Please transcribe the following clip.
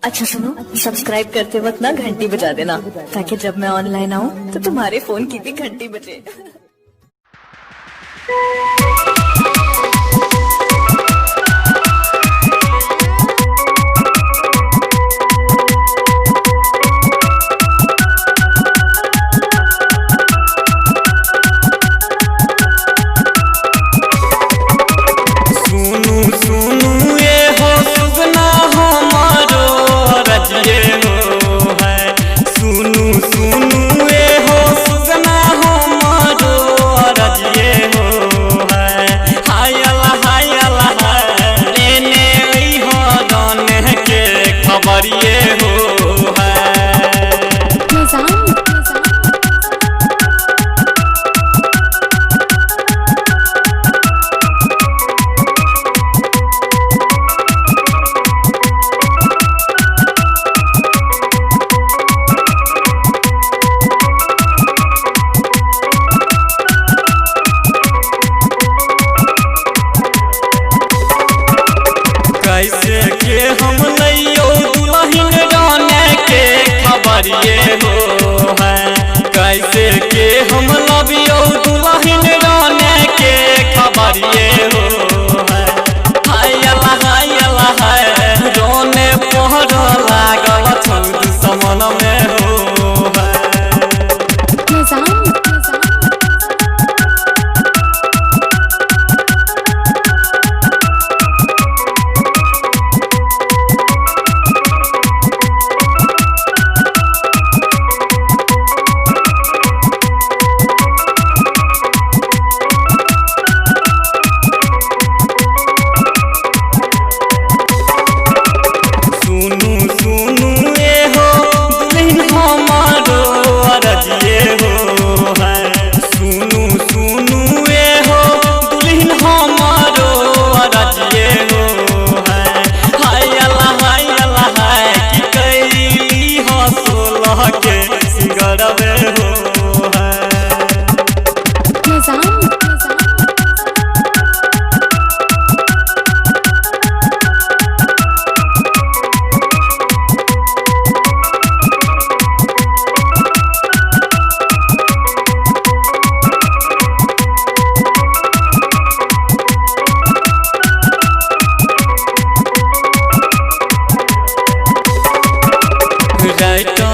अच्छा सुनो, सब्सक्राइब करते वक्त ना घंटी बजा देना, ताकि जब मैं ऑनलाइन आऊँ तो तुम्हारे फोन की भी घंटी बजे। कैसे के हम लइयो दुल्हन राने के खबरिए हो है। कैसे के हम लबियो दुल्हन राने के खबरिए हो है। हाय अल्लाह है रोने पहर लागल छौद समन में हो है। right